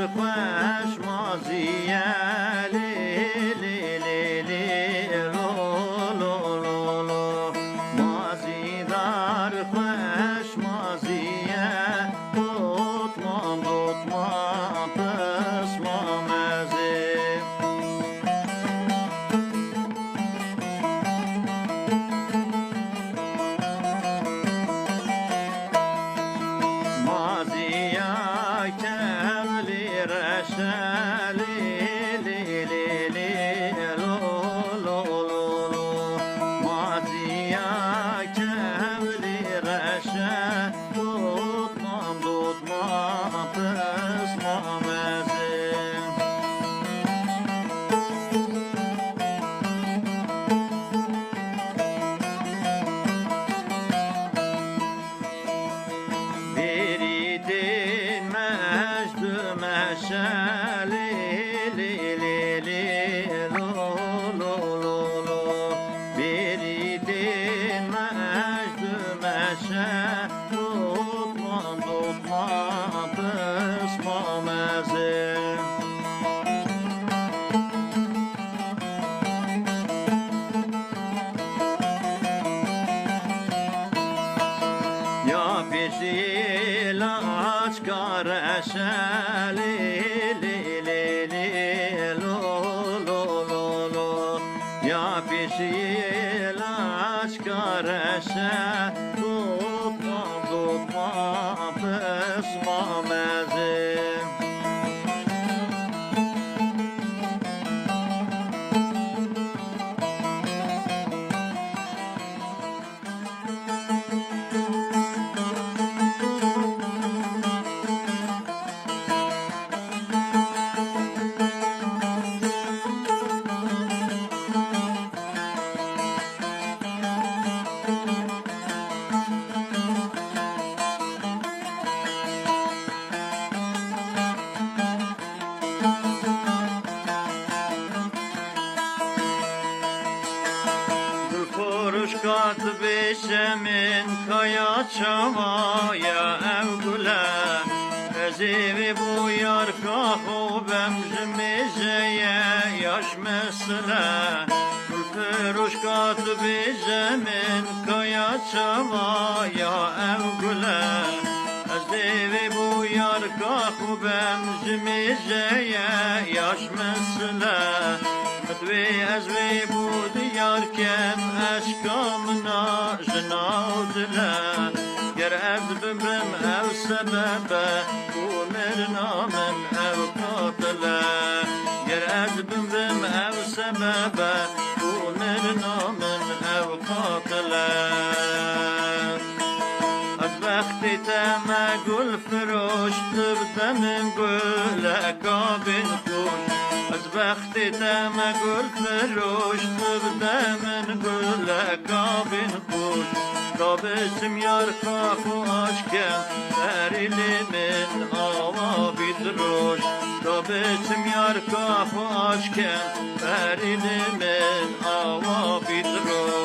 خوش مازیه لی لی لی لی لو لو لو لو مازیدار خوش مازیه دوتمام دوتمام پسمام ازی مازیه کملی رشلی لی لی لی لو لو لو لو مازیه کملی رشه دوتمام دوتمام پسمام ازی Beridin mecdu meşali li li li lo lo lo lo Beridin mecdu meşe tutmam tutmam pısmam ezim Ya peşi laç kareşeli li li li lo lo lo lo Ya peşi laç kareşe tutmam tutmam pısmam ezim Kuruşkat beşemin kaya çavaya evgule Ezivi bu yar kahu bemjimizeye yaş mesele Kuruşkat beşemin kaya çavaya evgule Ezivi bu yar kahu bemjimizeye yaş mesele Ve ezve bu diyar kem eşkamına jnavdile Ger ez bimrim ev sebebe bu mirnamim ev katile Ger ez bimrim ev sebebe bu mirnamim ev katile از وقتی تمه گل فروش تبده من گل کابین خوش از وقتی تمه گل فروش تبده من گل کابین خوش تا بسم یار کاف و آشکم بریلی من آوا بیدروش تا بسم یار کاف و آشکم بریلی من آوا بیدروش